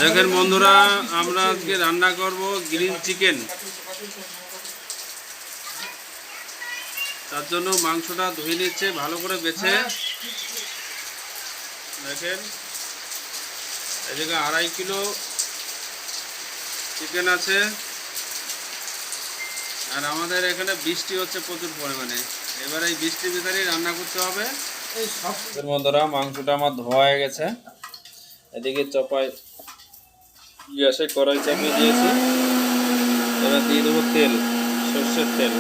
দেখেন বন্ধুরা, আমরা আজকে রান্না করব গ্রিন চিকেন। তার জন্য মাংসটা ধুয়ে নিচ্ছে ভালো করে বেছে। দেখেন এই জায়গায় 2.5 কিলো চিকেন আছে। আর আমাদের এখানে বৃষ্টি হচ্ছে প্রচুর পরিমাণে। এবার এই বৃষ্টির ভিতরেই রান্না করতে হবে। বন্ধুরা, মাংসটা আমার ধোয়া হয়ে গেছে। এদিকে চপায় গ্যাসে কড়াই চাপিয়ে দিয়েছি। এবার দিয়ে দেবো তেল, সর্ষের তেল।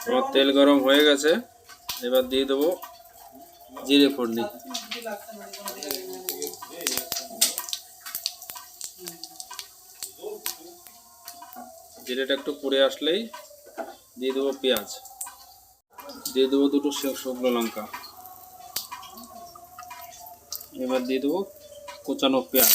আমার তেল গরম হয়ে গেছে। এবার দিয়ে দেবো জিরে ফোড়নি। জিরেটা একটু পুড়ে আসলেই দিয়ে দেবো পেঁয়াজ, দিয়ে দেবো 2টো শুকনো লঙ্কা। এবার দিয়ে দেবো কুচানো পেঁয়াজ।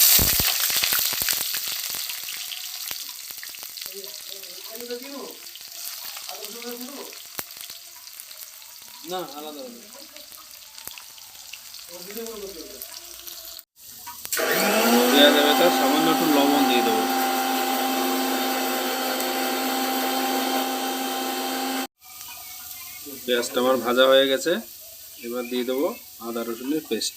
না, আলাদা পেঁয়াজের ভেতর সামান্য একটু লবণ দিয়ে দেবো। পেঁয়াজটা আমার ভাজা হয়ে গেছে। এবার দিয়ে দেবো আদা রসুনের পেস্ট।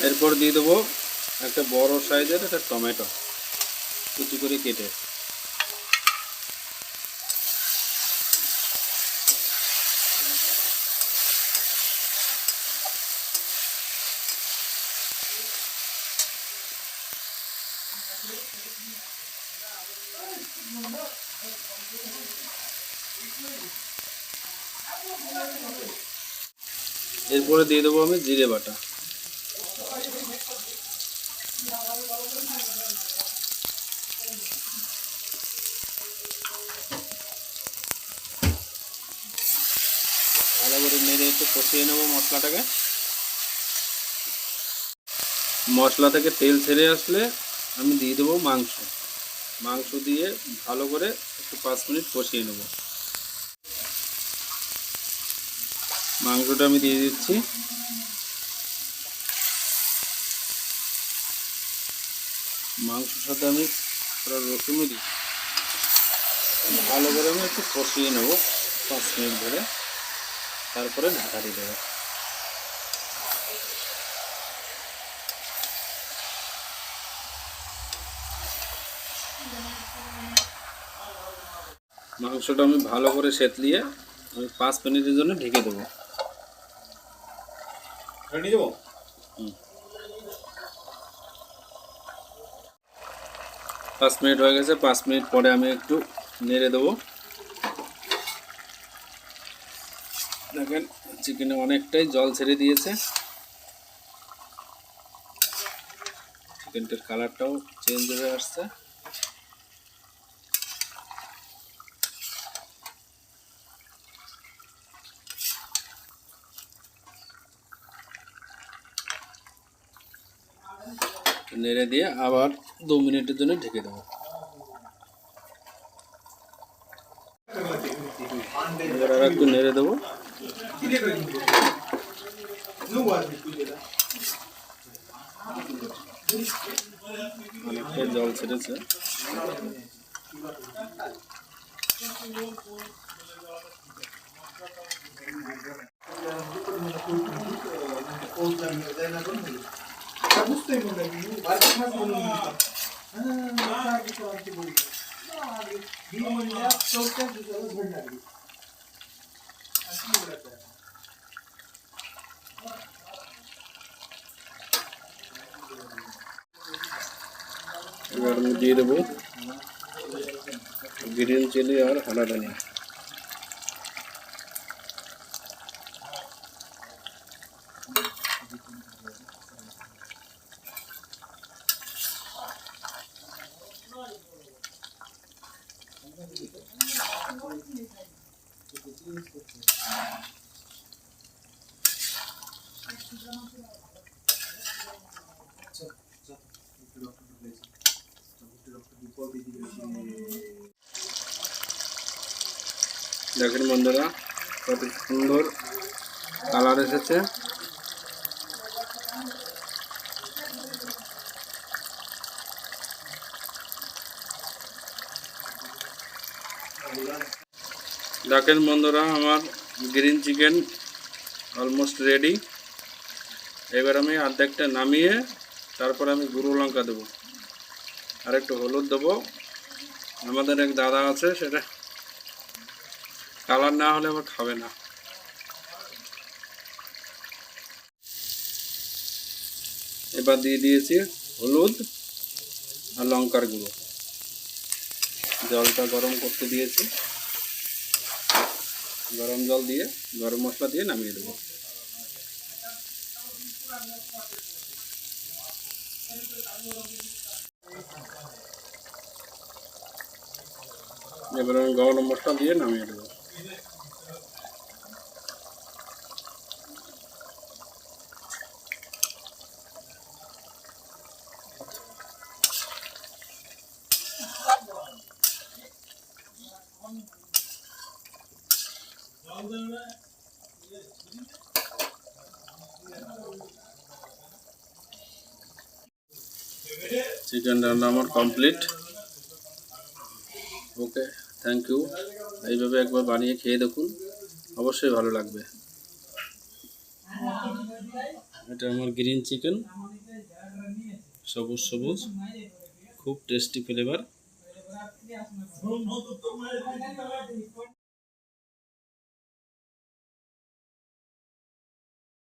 এরপর দিয়ে দেবো একটা বড় সাইজের একটা টমেটো কুচি করে কেটে। এরপরে দিয়ে দেবো আমি জিরে বাটা। ভালো করে নেড়ে একটু কষিয়ে নেবো মশলাটাকে। মশলা থেকে তেল ছেড়ে আসলে আমি দিয়ে দেবো মাংস। মাংস দিয়ে ভালো করে একটু 5 মিনিট কষিয়ে নেব। মাংসটা আমি দিয়ে দিচ্ছি। মাংসের সাথে আমি রসুনও দিই। ভালো করে আমি একটু কষিয়ে নেব 5 মিনিট ধরে, তারপরে ঢাকা দিয়ে দেবো। মাংসটা আমি ভালো করে সেতলিয়ে আমি 5 মিনিটের জন্য ঢেকে দেবো। 5 মিনিট হয়ে গেছে। 5 মিনিট পরে আমি একটু নেড়ে দেবো। দেখেন চিকেনে অনেকটাই জল ছেড়ে দিয়েছে। চিকেনটার কালারটাও চেঞ্জ হয়ে আসছে। নেড়ে দিয়ে আবার 2 মিনিটের জন্য ঢেকে দেবো। এবার আর একটু নেড়ে দেবো। অনেকটাই জল ছেড়েছে। এবার আমি দিয়ে দেবো গ্রিন চিলি আর হানা ধনিয়া। দেখেন বন্ধুরা কত সুন্দর কালার এসেছে। দেখেন বন্ধুরা আমার গ্রিন চিকেন অলমোস্ট রেডি। এবার আমি অর্ধেকটা নামিয়ে তারপর আমি গুঁড়ো লঙ্কা দেবো আর একটু হলুদ দেবো। আমাদের এক দাদা আছে, সেটা কালার না হলে আবার খাবে না। এবার দিয়ে দিয়েছি হলুদ আর লঙ্কার গুঁড়ো। জলটা গরম করতে দিয়েছি, গরম জল দিয়ে গরম মশলা দিয়ে নামিয়ে দেবো। এবার আমি গরম মশলা দিয়ে নামিয়ে দেবো। চিকেন রান্না আমার কমপ্লিট। Okay, thank you. এইভাবে একবার বানিয়ে খেয়ে দেখুন, অবশ্যই ভালো লাগবে। এটা আমার গ্রিন চিকেন, সবুজ সবুজ, খুব টেস্টি ফ্লেভার।